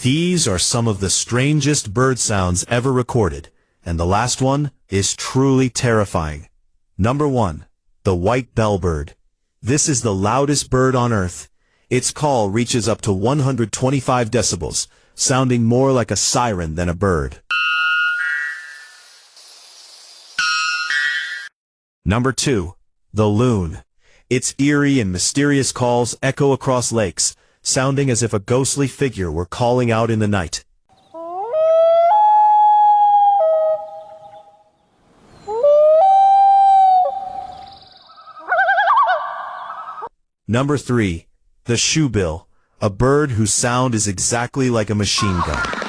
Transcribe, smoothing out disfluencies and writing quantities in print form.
These are some of the strangest bird sounds ever recorded, and the last one is truly terrifying. Number 1. The white bellbird. This is the loudest bird on Earth. Its call reaches up to 125 decibels, sounding more like a siren than a bird. Number 2. The loon. Its eerie and mysterious calls echo across lakes, sounding as if a ghostly figure were calling out in the night. Number 3. The shoebill, a bird whose sound is exactly like a machine gun.